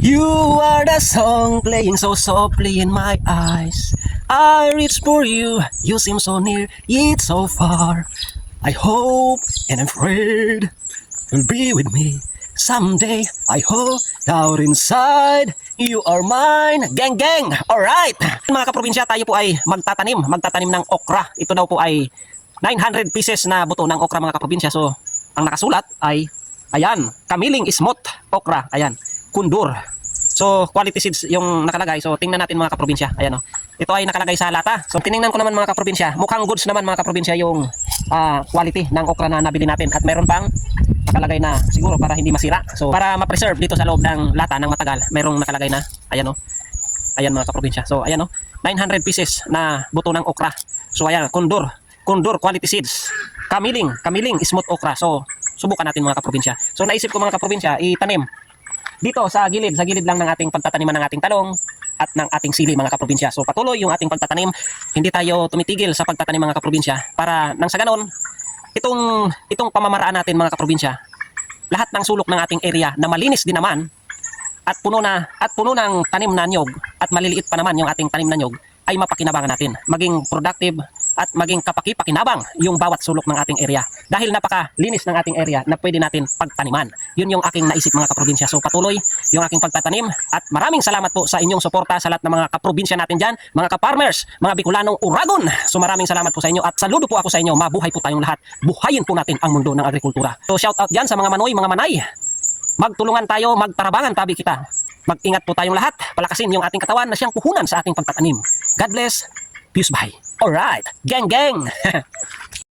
You are the song playing so softly in my eyes. I reach for you, you seem so near, yet so far. I hope and I'm afraid you'll be with me someday. I hope down inside you are mine. Gang gang! Alright! Mga kaprobinsya, tayo po ay magtatanim ng okra. Ito daw po ay 900 pieces na buto ng okra mga kaprobinsya. So, ang nakasulat ay, ayan, Kamiling Smooth Okra. Ayan, Kundur. So, quality seeds yung nakalagay. So, tingnan natin mga kaprobinsya. Ayan o. Ito ay nakalagay sa lata. So, tiningnan ko naman mga kaprobinsya. Mukhang goods naman mga kaprobinsya yung quality ng okra na nabili natin. At meron pang nakalagay na siguro para hindi masira. So, para ma-preserve dito sa loob ng lata ng matagal, merong nakalagay na, ayan o. Ayan mga kaprobinsya. So, ayan o. 900 pieces na buto ng okra. So, ayan, Kundur quality seeds. Kamiling Smooth Okra. So, subukan natin mga kaprobinsya. So, naisip ko mga kaprobinsya, itanim dito sa gilid lang ng ating pagtataniman ng ating talong at ng ating sili mga kaprobinsya. So, patuloy yung ating pagtatanim. Hindi tayo tumitigil sa pagtatanim mga kaprobinsya para nang sa ganon, itong pamamaraan natin mga kaprobinsya, lahat ng sulok ng ating area na malinis din naman at puno ng tanim na nyog at maliliit pa naman yung ating tanim na nyog ay mapakinabangan natin. Maging productive at maging kapaki-pakinabang yung bawat sulok ng ating area. Dahil napakalinis ng ating area na pwede natin pagtaniman. Yun yung aking naisip mga kaprobinsya. So patuloy yung aking pagtatanim at maraming salamat po sa inyong suporta sa lahat ng mga kaprobinsya natin dyan, mga ka-farmers, mga Bicolanong Uragon. So maraming salamat po sa inyo at saludo po ako sa inyo. Mabuhay po tayong lahat. Buhayin po natin ang mundo ng agrikultura. So shout out dyan sa mga manoy, mga manay. Magtulungan tayo, magtarabangan tabi kita. Mag-ingat po tayong lahat. Palakasin yung ating katawan na siyang puhunan sa ating pagtatanim. God bless. Peace bye. Alright. Gang gang.